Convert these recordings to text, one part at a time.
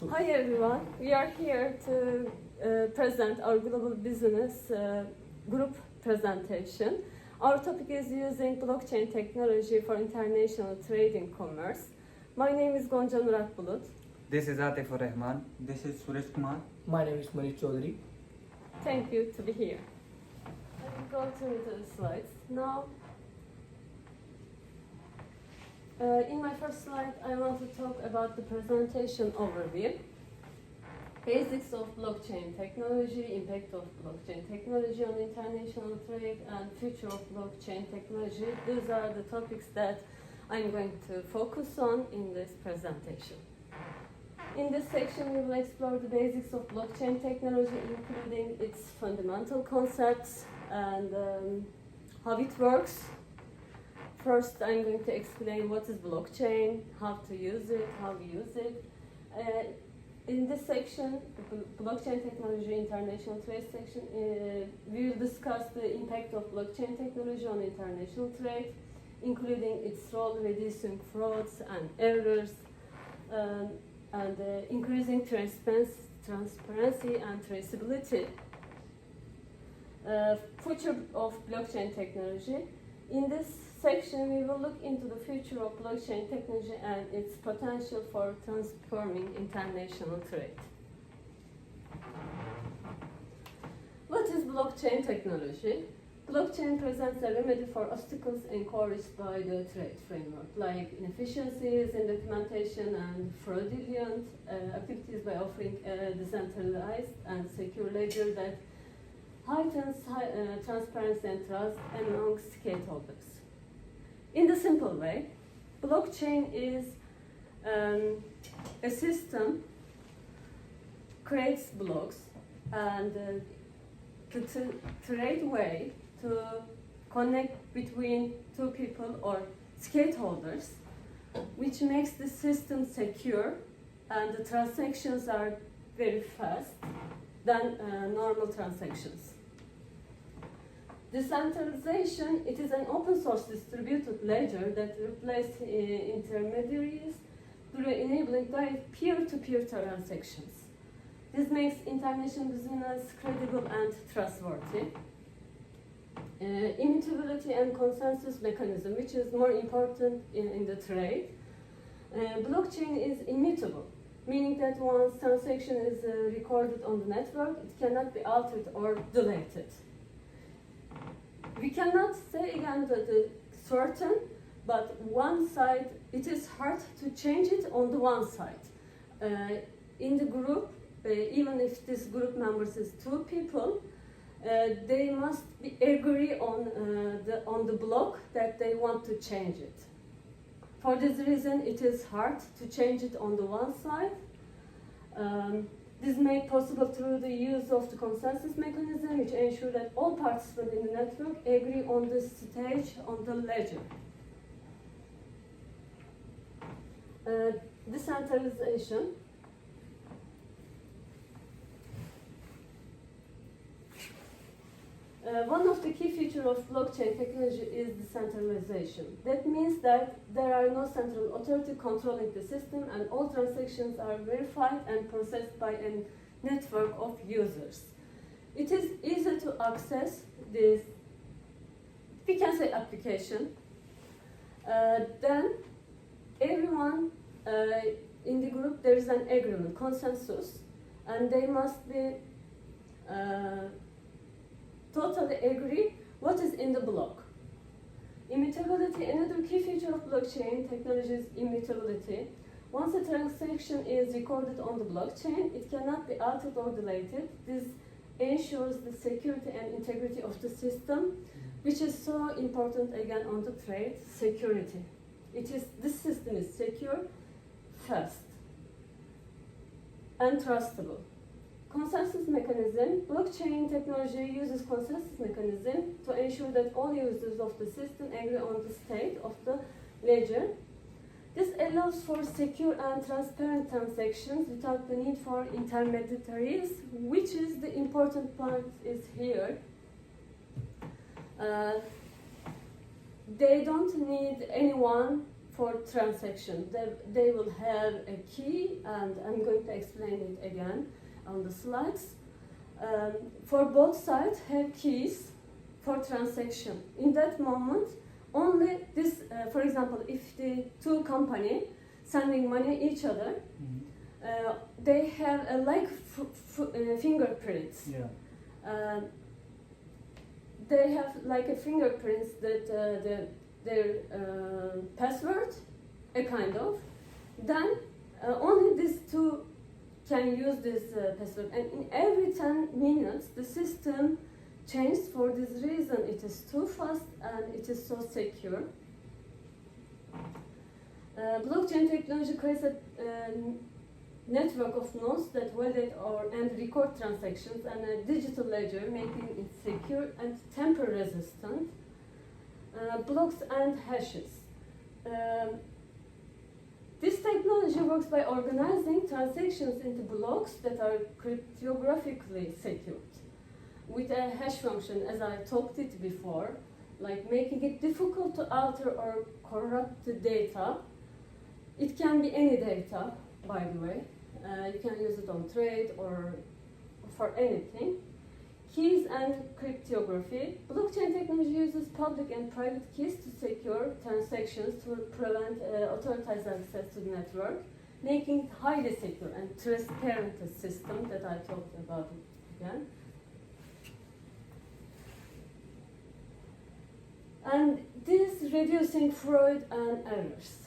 Hi everyone, we are here to present our global business group presentation. Our topic is using blockchain technology for international trade and commerce. My name is Gonca Nurat Bulut. This is Atifur Rahman. This is Suresh Kumar. My name is Manish Chaudhary. Thank you to be here. I will go through the slides now. In my first slide, I want to talk about the presentation overview. Basics of blockchain technology, impact of blockchain technology on international trade, and future of blockchain technology. These are the topics that I'm going to focus on in this presentation. In this section, we will explore the basics of blockchain technology, including its fundamental concepts and how it works. First, I'm going to explain what is blockchain, how to use it, how we use it. In this section, blockchain technology, international trade section, we will discuss the impact of blockchain technology on international trade, including its role reducing frauds and errors, and increasing transparency and traceability. Future of blockchain technology. In this section, we will look into the future of blockchain technology and its potential for transforming international trade. What is blockchain technology? Blockchain presents a remedy for obstacles encouraged by the trade framework, like inefficiencies in documentation and fraudulent activities, by offering a decentralized and secure ledger that heightens transparency and trust among stakeholders. In the simple way, blockchain is a system creates blocks and the trade way to connect between two people or stakeholders, which makes the system secure and the transactions are very fast than normal transactions. Decentralization, it is an open source distributed ledger that replaces intermediaries through enabling direct peer-to-peer transactions. This makes international business credible and trustworthy. Immutability and consensus mechanism, which is more important in the trade. Blockchain is immutable, meaning that once transaction is recorded on the network, it cannot be altered or deleted. We cannot say again that it's certain, but one side, it is hard to change it on the one side. In the group, even if this group members is two people, they must agree on the block that they want to change it. For this reason, it is hard to change it on the one side. This is made possible through the use of the consensus mechanism, which ensures that all participants in the network agree on the stage on the ledger. Decentralization. One of the key features of blockchain technology is decentralization. That means that there are no central authority controlling the system, and all transactions are verified and processed by a network of users. It is easy to access this, we can say, application. Then everyone in the group, there is an agreement, consensus, and they must be totally agree what is in the block. Immutability, another key feature of blockchain technology is immutability. Once a transaction is recorded on the blockchain, it cannot be altered or deleted. This ensures the security and integrity of the system, which is so important again on the trade security. This system is secure, fast, and trustable. Consensus mechanism. Blockchain technology uses consensus mechanism to ensure that all users of the system agree on the state of the ledger. This allows for secure and transparent transactions without the need for intermediaries, which is the important part is here. They don't need anyone for transaction. They will have a key, and I'm going to explain it again on the slides. For both sides have keys for transaction. In that moment, only this, for example, if the two companies sending money each other, they have like fingerprints. Yeah. They have like a fingerprints that their password, a kind of. Then only these two can use this password, and in every 10 minutes the system changes. For this reason, it is too fast and it is so secure. Blockchain technology creates a network of nodes that validate and record transactions, and a digital ledger, making it secure and tamper-resistant. Blocks and hashes. This technology works by organizing transactions into blocks that are cryptographically secured with a hash function, as I talked it before, like making it difficult to alter or corrupt the data. It can be any data, by the way. You can use it on trade or for anything. Keys and cryptography. Blockchain technology uses public and private keys to secure transactions to prevent authorized access to the network, making it highly secure and transparent system that I talked about again. And this reducing fraud and errors.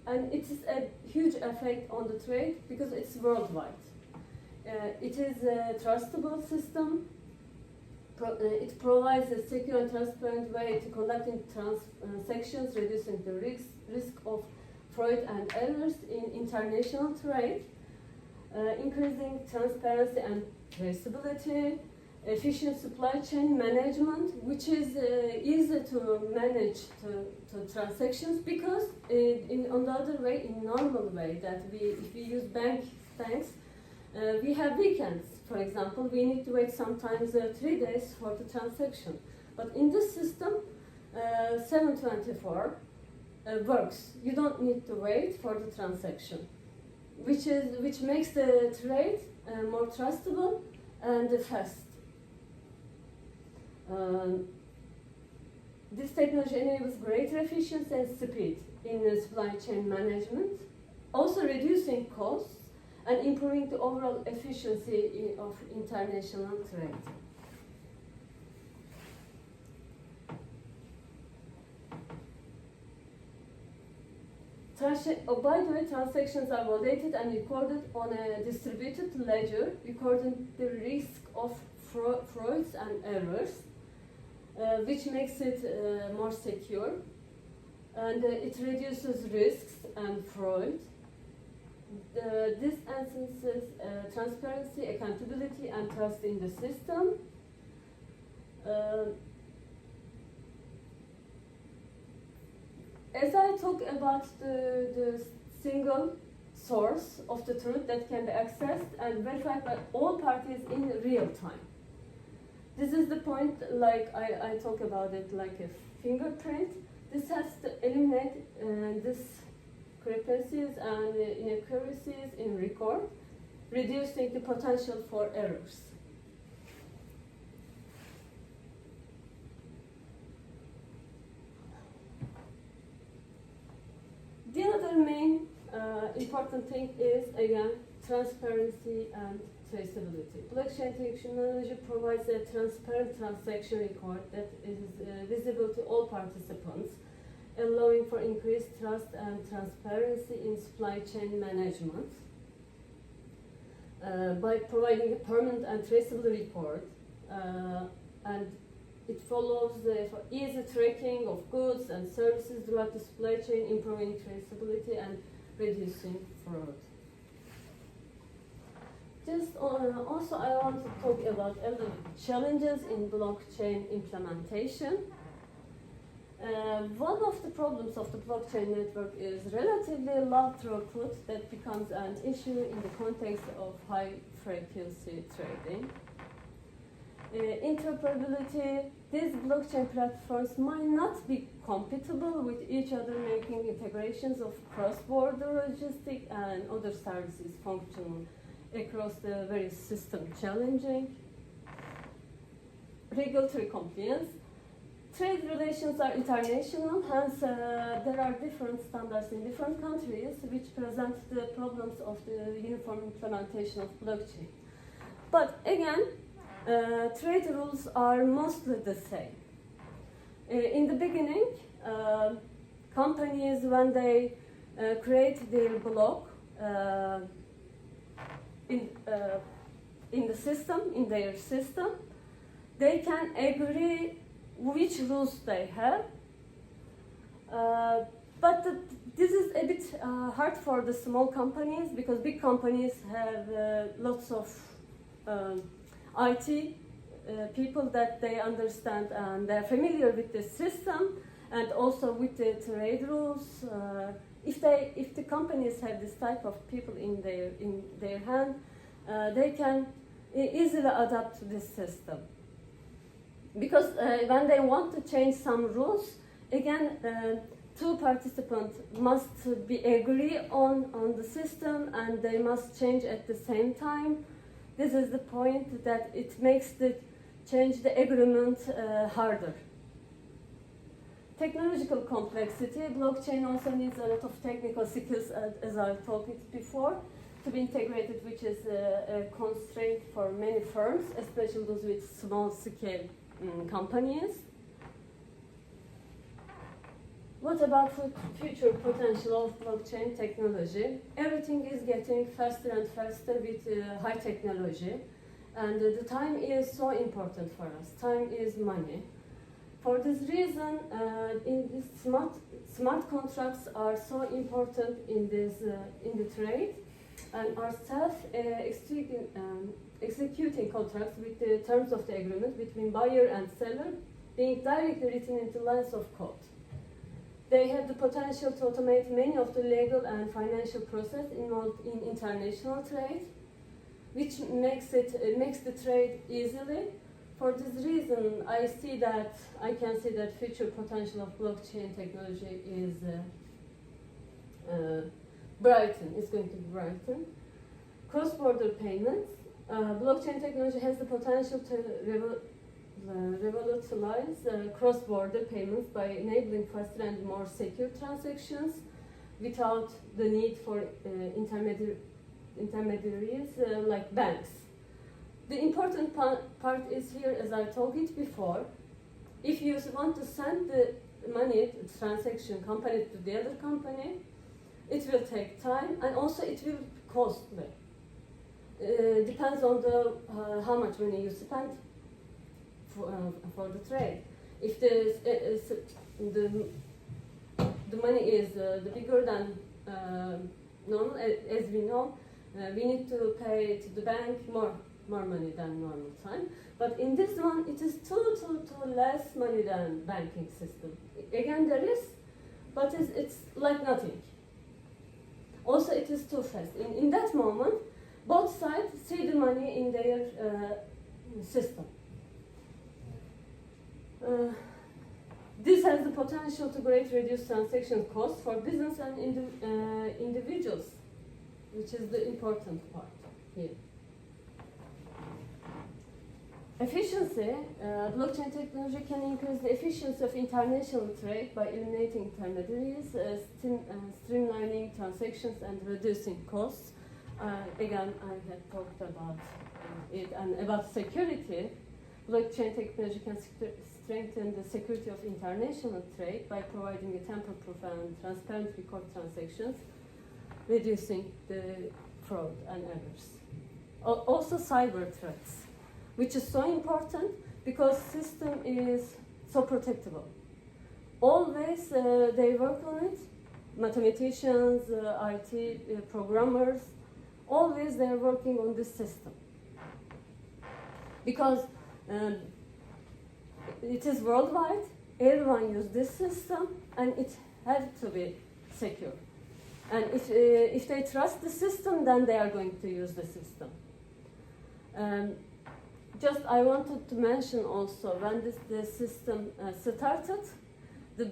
And it is a huge effect on the trade because it's worldwide. It is a trustable system. It provides a secure and transparent way to conducting transactions, reducing the risk of fraud and errors in international trade, increasing transparency and traceability, efficient supply chain management, which is easy to manage to transactions, because on the other way, in normal way, that if we use banks, we have weekends, for example. We need to wait sometimes 3 days for the transaction. But in this system, 7/24 works. You don't need to wait for the transaction, which makes the trade more trustable and fast. This technology enables greater efficiency and speed in supply chain management, also reducing costs and improving the overall efficiency of international trade. By the way, transactions are validated and recorded on a distributed ledger, recording the risk of frauds and errors, which makes it more secure, and it reduces risks and fraud. This enhances transparency, accountability, and trust in the system. As I talk about the single source of the truth that can be accessed and verified by all parties in real time. This is the point, like I talk about it like a fingerprint. This has to eliminate discrepancies and inaccuracies in record, reducing the potential for errors. The other main important thing is, again, transparency and traceability. Blockchain technology provides a transparent transaction record that is visible to all participants, allowing for increased trust and transparency in supply chain management. By providing a permanent and traceable record, and it follows for easy tracking of goods and services throughout the supply chain, improving traceability and reducing fraud. Also, I want to talk about other challenges in blockchain implementation. One of the problems of the blockchain network is relatively low throughput that becomes an issue in the context of high frequency trading. Interoperability, these blockchain platforms might not be compatible with each other, making integrations of cross-border logistics and other services functional across the various system challenging. Regulatory compliance. Trade relations are international, hence there are different standards in different countries which present the problems of the uniform implementation of blockchain. But again, trade rules are mostly the same. In the beginning, companies, when they create their block in the system, in their system, they can agree which rules they have. But this is a bit hard for the small companies because big companies have lots of IT people that they understand and they're familiar with the system and also with the trade rules. If the companies have this type of people in their hand, they can easily adapt to this system. Because when they want to change some rules, again, two participants must be agree on the system and they must change at the same time. This is the point that it makes the change the agreement harder. Technological complexity. Blockchain also needs a lot of technical skills, as I talked before, to be integrated, which is a constraint for many firms, especially those with small scale companies. What about the future potential of blockchain technology? Everything is getting faster and faster with high technology, and the time is so important for us. Time is money. For this reason, in this smart contracts are so important in the trade, and are executing contracts with the terms of the agreement between buyer and seller being directly written into lines of code. They have the potential to automate many of the legal and financial process involved in international trade, which makes the trade easily. For this reason, I can see that future potential of blockchain technology is is going to brighten. Cross-border payments. Blockchain technology has the potential to revolutionize cross-border payments by enabling faster and more secure transactions without the need for intermediaries like banks. The important part is here, as I told it before, if you want to send the money, the transaction company to the other company, it will take time and also it will costly. Depends on how much money you spend for the trade. If the money is bigger than normal, as we know, we need to pay to the bank more money than normal time. But in this one, it is too less money than banking system. Again, there is, but it's like nothing. Also, it is too fast. In that moment, both sides see the money in their system. This has the potential to greatly reduce transaction costs for business and individuals, which is the important part here. Efficiency. Blockchain technology can increase the efficiency of international trade by eliminating intermediaries, streamlining transactions, and reducing costs. Again, I had talked about it. And about security, blockchain technology can strengthen the security of international trade by providing a tamper-proof and transparent record transactions, reducing the fraud and errors. Also cyber threats, which is so important because system is so protectable. Always they work on it, mathematicians, IT programmers, always they're working on this system. Because it is worldwide, everyone uses this system, and it has to be secure. And if they trust the system, then they are going to use the system. just I wanted to mention also when the system started, the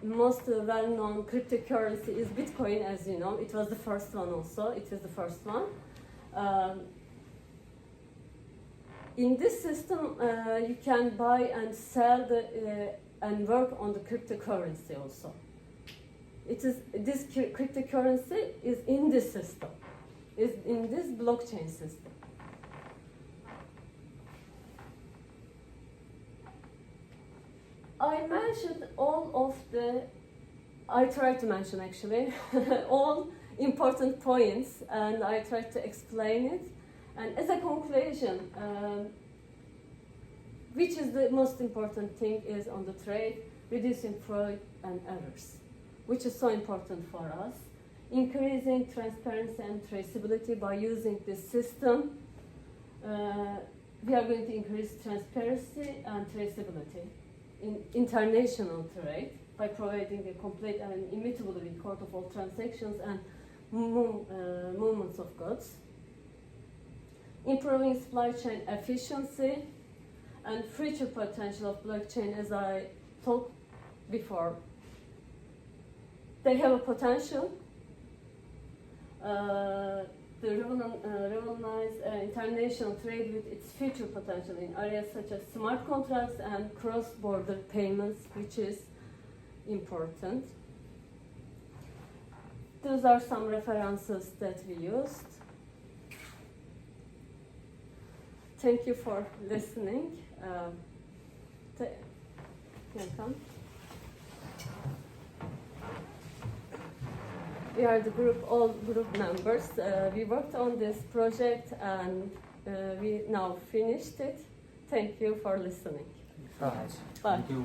most well-known cryptocurrency is Bitcoin, as you know. It was the first one also. It is the first one. In this system, you can buy and sell and work on the cryptocurrency also. This cryptocurrency is in this system, is in this blockchain system. I mentioned I tried to mention actually, all important points, and I tried to explain it. And as a conclusion, which is the most important thing is on the trade, reducing fraud and errors, which is so important for us. Increasing transparency and traceability by using this system, we are going to increase transparency and traceability in international trade by providing a complete and immutable record of all transactions and movements of goods. Improving supply chain efficiency and future potential of blockchain, as I talked before. They have a potential to revolutionize international trade with its future potential in areas such as smart contracts and cross-border payments, which is important. Those are some references that we used. Thank you for listening. Welcome. We are all group members. We worked on this project and we now finished it. Thank you for listening. Bye. Bye. Thank you.